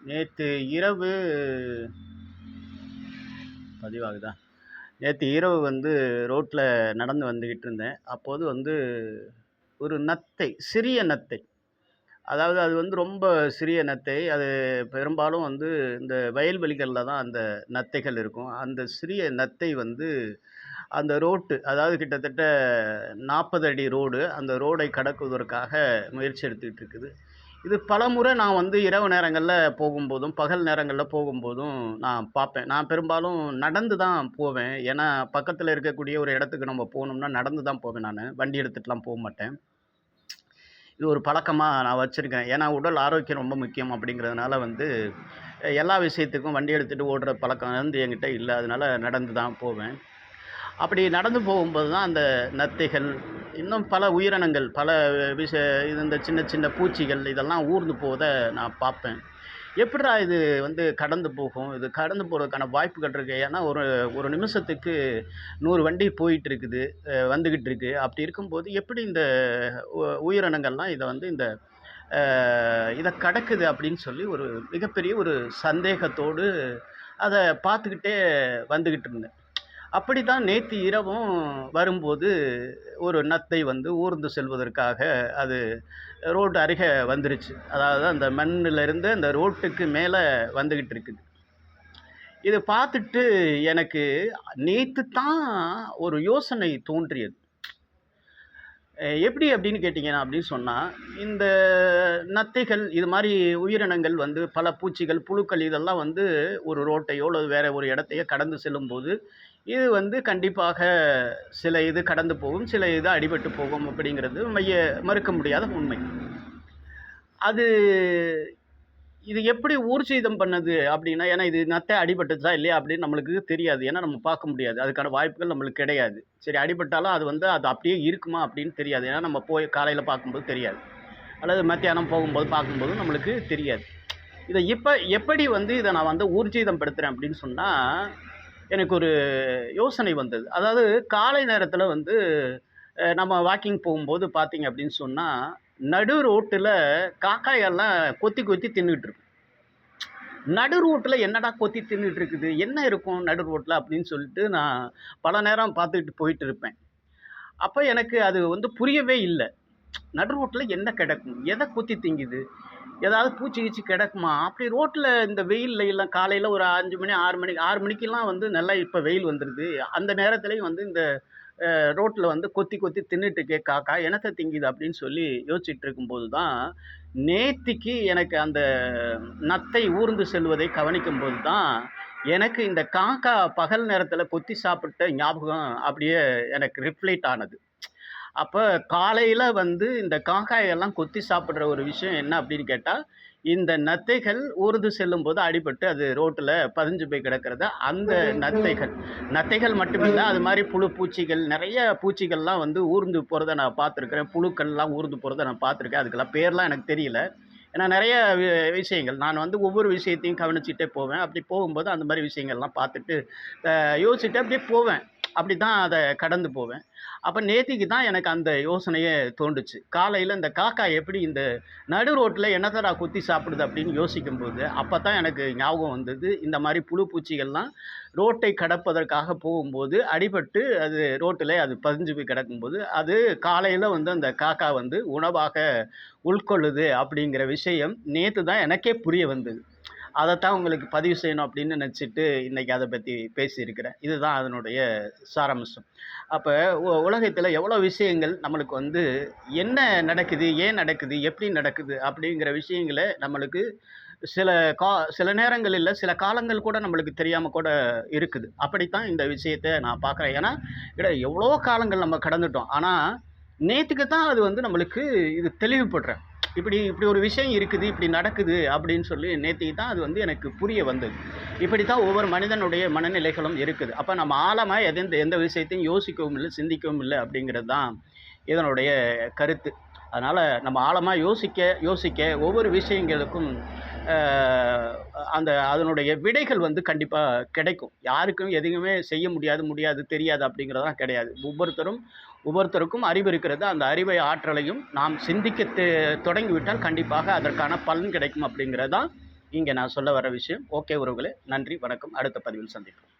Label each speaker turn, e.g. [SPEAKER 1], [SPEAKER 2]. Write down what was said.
[SPEAKER 1] நேத்து இரவு பதிவாகுதா? நேத்து இரவு ரோட்ல நடந்து வந்துகிட்டு இருந்தேன். அப்போது ஒரு நத்தை, சிறிய நத்தை. அதாவது அது ரொம்ப சிறிய நத்தை. அது பெரும்பாலும் இந்த வயல்வெளிகள்ல தான் அந்த நத்தைகள் இருக்கும். அந்த சிறிய நத்தை அந்த அதாவது கிட்டத்தட்ட 40 அடி ரோடு. அந்த ரோடை கடக்குவதற்காக முயற்சி எடுத்துக்கிட்டு இருக்குது. இது பலமுறை நான் இரவு நேரங்கள்ல போகும்போதும், பகல் நேரங்கள்ல போகும்போதும் நான் பார்ப்பேன். நான் பெரும்பாலும் நடந்து தான் போவேன். ஏன்னா, பக்கத்துல இருக்கக்கூடிய ஒரு இடத்துக்கு நம்ம போணும்னா நடந்து தான் போவேன் நானு. வண்டி எடுத்துட்டுலாம் போமாட்டேன். இது ஒரு பழக்கமா நான் வச்சிருக்கேன். ஏன்னா, உடல் ஆரோக்கியம் ரொம்ப முக்கியம் அப்படிங்கிறதுனால எல்லா விஷயத்துக்கும் வண்டி எடுத்துட்டு ஓடுற பழக்கம் என்கிட்ட இல்ல. அதனால நடந்து தான் போவேன். அப்படி நடந்து போகும்போது தான் அந்த நத்தைகள், இன்னும் பல உயிரினங்கள், பல விஷ இந்த சின்ன சின்ன பூச்சிகள் இதெல்லாம் ஊர்ந்து போவத நான் பார்ப்பேன். எப்புட்றா இது கடந்து போகும்? இது கடந்து போறதுக்கான வாய்ப்புகள் இருக்கு. ஏன்னா, ஒரு ஒரு நிமிஷத்துக்கு 100 வண்டி போயிட்டு இருக்குது, வந்துகிட்டு இருக்கு. அப்படி இருக்கும்போது எப்படி இந்த உயிரினங்கள்லாம் இந்த அ இத கடக்குது அப்படின்னு சொல்லி ஒரு மிகப்பெரிய ஒரு சந்தேகத்தோடு அத பார்த்துக்கிட்டே வந்துகிட்டு இருந்தேன். அப்படித்தான் நேத்து இரவும் வரும்போது, ஒரு நத்தை ஊர்ந்து செல்வதற்காக அது ரோடு அருகே வந்துருச்சு. அதாவது அந்த மண்ணுலருந்து அந்த ரோட்டுக்கு மேல வந்துகிட்டு இருக்குது. இத பார்த்துட்டு எனக்கு நேத்து தான் ஒரு யோசனை தோன்றியது. எப்படி அப்படின்னு கேட்டீங்கன்னா அப்படின்னு சொன்னா, இந்த நத்தைகள் இது மாரி உயிரினங்கள் பல பூச்சிகள், புழுக்கள் இதெல்லாம் ஒரு ரோட்டையோ அல்லது வேற ஒரு இடத்தையோ கடந்து செல்லும்போது, இது கண்டிப்பாக சில இது கடந்து போகும், சில இது அடிபட்டு போகும் அப்படிங்கிறது மறுக்க முடியாத உண்மை. அது இது எப்படி ஊர்ஜிதம் பண்ணது அப்படின்னா, ஏன்னா இது நத்தை அடிபட்டுச்சா இல்லையா அப்படின்னு நம்மளுக்கு தெரியாது. ஏன்னா நம்ம பார்க்க முடியாது. அதுக்கான வாய்ப்புகள் நம்மளுக்கு கிடையாது. சரி அடிபட்டாலும் அது அப்படியே இருக்குமா அப்படின்னு தெரியாது. ஏன்னா நம்ம போய் காலையில பார்க்கும்போது தெரியாது. அல்லது மத்தியானம் போகும்போது பார்க்கும்போது நம்மளுக்கு தெரியாது. இத எப்படி இத நான் ஊர்ஜிதம் படுத்துறேன் அப்படின்னு சொன்னா, எனக்கு ஒரு யோசனை வந்தது. அதாவது காலை நேரத்தில நம்ம வாக்கிங் போகும்போது பார்த்தீங்க அப்படின்னு சொன்னா, நடு ரோட்டுல காக்காயெல்லாம் கொத்தி கொத்தி தின்னுட்டு இருக்கும். நடு ரோட்ல என்னடா கொத்தி தின்னுட்டு இருக்குது? என்ன இருக்கும் நடு ரோட்ல அப்படின்னு சொல்லிட்டு நான் பல நேரம் பார்த்துட்டு போயிட்டு இருப்பேன். அப்ப எனக்கு அது புரியவே இல்ல. நடு ரோட்ல என்ன கிடக்கும்? எத கொத்தி திங்குது? ஏதாவது பூச்சி கீச்சி கிடக்குமா? அப்படி ரோட்ல இந்த வெயில்ல எல்லாம் காலையில ஒரு 5 மணி, 6 மணிக்கெல்லாம் நல்லா இப்ப வெயில் வந்துருது. அந்த நேரத்திலயும் இந்த ரோட்ல கொத்தி கொத்தி தின்னுட்டு இருக்கே காக்கா, என்னத்த திங்குது அப்படின்னு சொல்லி யோசிச்சுட்டு இருக்கும்போது தான், நேத்திக்கு எனக்கு அந்த நத்தை ஊர்ந்து செல்வதை கவனிக்கும்போது தான், எனக்கு இந்த காக்கா பகல் நேரத்தில கொத்தி சாப்பிட்ட ஞாபகம் அப்படியே எனக்கு ரிஃப்ளெக்ட் ஆனது. அப்ப காலையில இந்த காக்காயெல்லாம் கொத்தி சாப்பிடுற ஒரு விஷயம் என்ன அப்படின்னு கேட்டா, இந்த நத்தைகள் ஊர்ந்து செல்லும்போது அடிபட்டு அது ரோட்டுல பதிஞ்சு போய் கிடக்கிறத அந்த நத்தைகள். நத்தைகள் மட்டுமில்ல, அது மாரி புழு பூச்சிகள், நெறைய பூச்சிகள்லாம் ஊர்ந்து போறத நான் பார்த்துருக்கிறேன். புழுக்கள்லாம் ஊர்ந்து போறத நான் பார்த்துருக்கேன். அதுக்கெல்லாம் பேர்லாம் எனக்கு தெரியல. ஏன்னா நெறைய விஷயங்கள் நான் ஒவ்வொரு விஷயத்தையும் கவனிச்சுட்டே போவேன். அப்படி போகும்போது அந்த மாரி விஷயங்கள்லாம் பார்த்துட்டு, யோசிச்சுட்டு அப்படியே போவேன். அப்படித்தான் அத கடந்து போவேன். அப்ப நேத்திக்கு தான் எனக்கு அந்த யோசனையே தோன்றுச்சு. காலையில இந்த காக்கா எப்படி இந்த நடு ரோட்ல என்னத்தடா கொத்தி சாப்பிடுது அப்படின்னு யோசிக்கும்போது, அப்பதான் எனக்கு ஞாபகம் வந்தது. இந்த மாரி புழு பூச்சிகள்லாம் ரோட்டை கடப்பதற்காக போகும்போது அடிபட்டு அது ரோட்டிலே அது பதிஞ்சு போய் கிடக்கும்போது, அது காலையில அந்த காக்கா உணவாக உட்கொள்ளுது அப்படிங்கிற விஷயம் நேத்து தான் எனக்கே புரிய வந்தது. அதத்தான் உங்களுக்கு பதிவு செய்யணும் அப்படின்னு நினச்சிட்டு இன்னைக்கு அத பத்தி பேசியிருக்கிறேன். இதுதான் அதனுடைய சாராம்சம். அப்ப உலகத்துல எவ்வளோ விஷயங்கள் நம்மளுக்கு என்ன நடக்குது? ஏன் நடக்குது? எப்படி நடக்குது? அப்படிங்கிற விஷயங்கள நம்மளுக்கு சில கா சில நேரங்கள் இல்ல, சில காலங்கள் கூட நம்மளுக்கு தெரியாம கூட இருக்குது. அப்படித்தான் இந்த விஷயத்த நான் பார்க்குறேன். ஏன்னா, எவ்வளோ காலங்கள் நம்ம கடந்துட்டோம். ஆனா, நேத்துக்கு தான் அது நம்மளுக்கு இது தெளிவுபடுறேன். இப்படி இப்படி ஒரு விஷயம் இருக்குது, இப்படி நடக்குது அப்படின்னு சொல்லி நேத்திக்கு தான் அது எனக்கு புரிய வந்தது. இப்படித்தான் ஒவ்வொரு மனிதனுடைய மனநிலைகளும் இருக்குது. அப்ப நம்ம ஆழமா எந்த விஷயத்தையும் யோசிக்கவும் இல்ல, சிந்திக்கவும் இல்ல அப்படிங்கிறது தான் இதனுடைய கருத்து. அதனால நம்ம ஆழமா யோசிக்க, யோசிக்க ஒவ்வொரு விஷயங்களுக்கும் அ அதனுடைய விடைகள் கண்டிப்பா கிடைக்கும். யாருக்கும் எதையுமே செய்ய முடியாது, முடியாது, தெரியாது அப்படிங்கிறதெல்லாம் கிடையாது. ஒவ்வொருத்தருக்கும் அறிவு இருக்கிறது. அந்த அறிவை, ஆற்றலையும் நாம் சிந்திக்க தொடங்கிவிட்டால் கண்டிப்பாக அதற்கான பலன் கிடைக்கும் அப்படிங்கிறது தான் இங்கே நான் சொல்ல வர விஷயம். ஓகே உறவுகளே, நன்றி, வணக்கம். அடுத்த பதிவில் சந்திப்போம்.